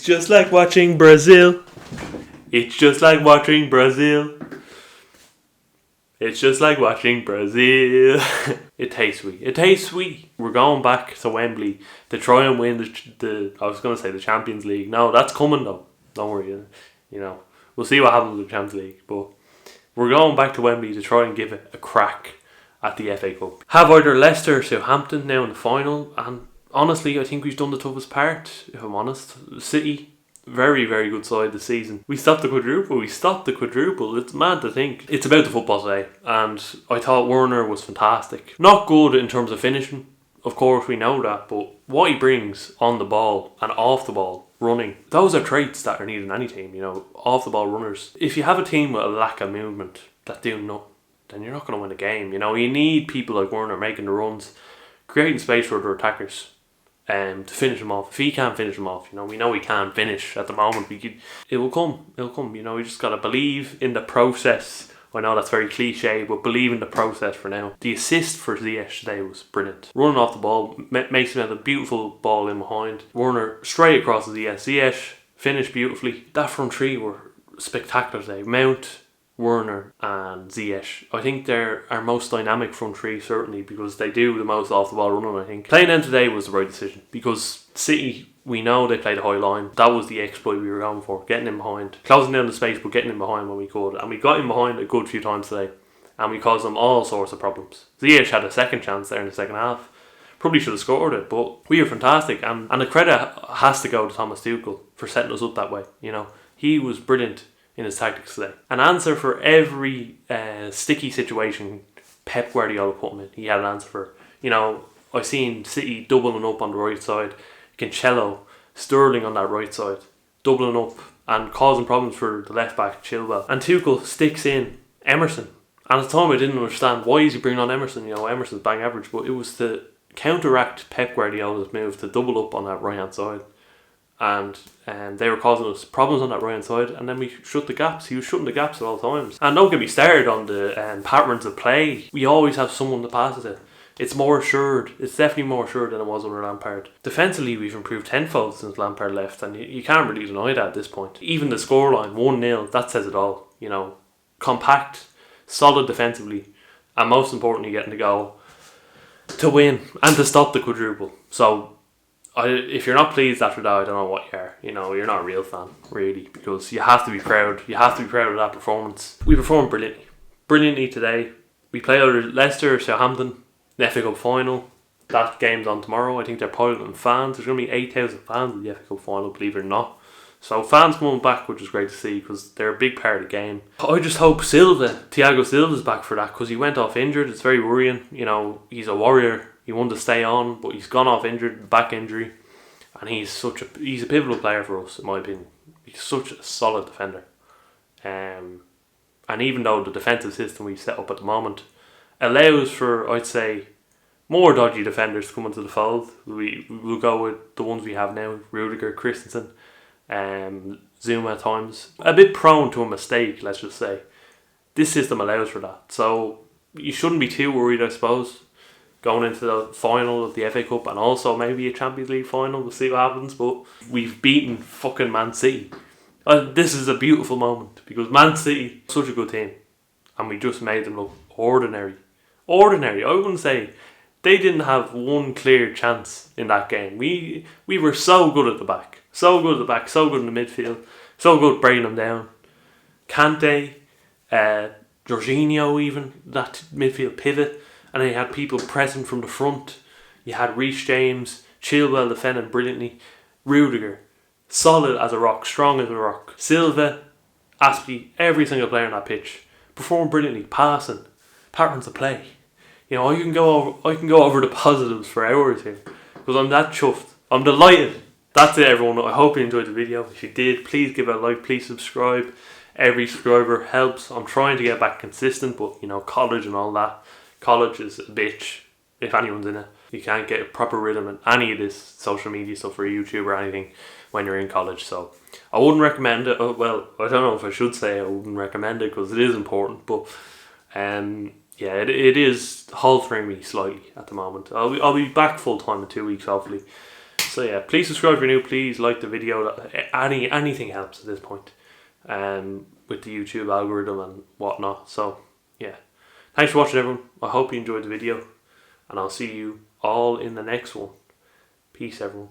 just like watching Brazil. It's just like watching Brazil. It's just like watching Brazil. It tastes sweet. It tastes sweet. We're going back to Wembley to try and win the I was going to say the Champions League. No, that's coming though. Don't worry. You know, we'll see what happens with the Champions League. But we're going back to Wembley to try and give it a crack at the FA Cup. Have either Leicester or Southampton now in the final. And honestly, I think we've done the toughest part, if I'm honest. City, very, very good side this season. We stopped the quadruple. It's mad to think. It's about the football today. And I thought Werner was fantastic. Not good in terms of finishing. Of course, we know that. But what he brings on the ball and off the ball, running, those are traits that are needed in any team. You know, off the ball runners. If you have a team with a lack of movement that do nothing, then you're not going to win a game. You know, you need people like Werner making the runs, creating space for their attackers. To finish him off. If he can't finish him off, you know, we know he can't finish at the moment. It will come. You know, we just got to believe in the process. I know that's very cliche, but believe in the process for now. The assist for Ziyech today was brilliant. Running off the ball, makes him have a beautiful ball in behind. Werner straight across to Ziyech. Ziyech finished beautifully. That front three were spectacular today. Mount, Werner and Ziyech. I think they're our most dynamic front three, certainly, because they do the most off the ball running. I think playing them today was the right decision, because City, we know they played a high line. That was the exploit we were going for, getting in behind, closing down the space, but getting in behind when we could, and we got in behind a good few times today, and we caused them all sorts of problems. Ziyech had a second chance there in the second half, probably should have scored it, but we were fantastic, and the credit has to go to Thomas Tuchel for setting us up that way. You know, he was brilliant in his tactics today. An answer for every sticky situation Pep Guardiola put him in. He had an answer for. You know, I've seen City doubling up on the right side, Cancelo, Sterling on that right side, doubling up and causing problems for the left back, Chilwell. And Tuchel sticks in Emerson. And at the time I didn't understand, why is he bringing on Emerson? You know, Emerson's bang average, but it was to counteract Pep Guardiola's move to double up on that right hand side. And they were causing us problems on that right hand side, and then we shut the gaps. He was shutting the gaps at all times. And don't get me started on the patterns of play. We always have someone to pass it to. It's more assured. It's definitely more assured than it was under Lampard. Defensively, we've improved tenfold since Lampard left, and you can't really deny that at this point. Even the scoreline, 1-0, that says it all. You know, compact, solid defensively, and most importantly, getting the goal to win and to stop the quadruple. So if you're not pleased after that, I don't know what you are. You know, you're not a real fan, really, because you have to be proud. You have to be proud of that performance. We performed brilliantly today. We play either Leicester or Southampton, the FA Cup final. That game's on tomorrow. I think they're piloting fans. There's going to be 8,000 fans in the FA Cup final, believe it or not. So fans coming back, which is great to see, because they're a big part of the game. I just hope Thiago Silva's back for that, because he went off injured. It's very worrying. You know, he's a warrior. He wanted to stay on, but he's gone off injured, back injury, and he's a pivotal player for us, in my opinion. He's such a solid defender. And even though the defensive system we've set up at the moment allows for, I'd say, more dodgy defenders to come into the fold, we'll go with the ones we have now: Rudiger, Christensen, Zuma at times. A bit prone to a mistake, let's just say. This system allows for that. So you shouldn't be too worried, I suppose, going into the final of the FA Cup and also maybe a Champions League final. We'll see what happens, but we've beaten fucking Man City. This is a beautiful moment, because Man City, such a good team, and we just made them look ordinary. I wouldn't say they didn't have one clear chance in that game. We were so good at the back, so good in the midfield, so good breaking them down. Kante, Jorginho, even that midfield pivot. And then you had people pressing from the front. You had Reece James, Chilwell defending brilliantly. Rudiger, solid as a rock, strong as a rock. Silva, Aspie, every single player on that pitch performed brilliantly, passing, patterns of play. You know, I can go over the positives for hours here, because I'm that chuffed. I'm delighted. That's it, everyone. I hope you enjoyed the video. If you did, please give it a like, please subscribe. Every subscriber helps. I'm trying to get back consistent, but you know, college and all that. College is a bitch, if anyone's in it. You can't get a proper rhythm in any of this social media stuff for YouTube or anything when you're in college. So I wouldn't recommend it. Well, I don't know if I should say I wouldn't recommend it, because it is important. But yeah, it is haltering me slightly at the moment. I'll be back full time in 2 weeks, hopefully. So yeah, please subscribe if you're new. Please like the video. Anything helps at this point. With the YouTube algorithm and whatnot. So yeah, thanks for watching, everyone. I hope you enjoyed the video, and I'll see you all in the next one. Peace, everyone.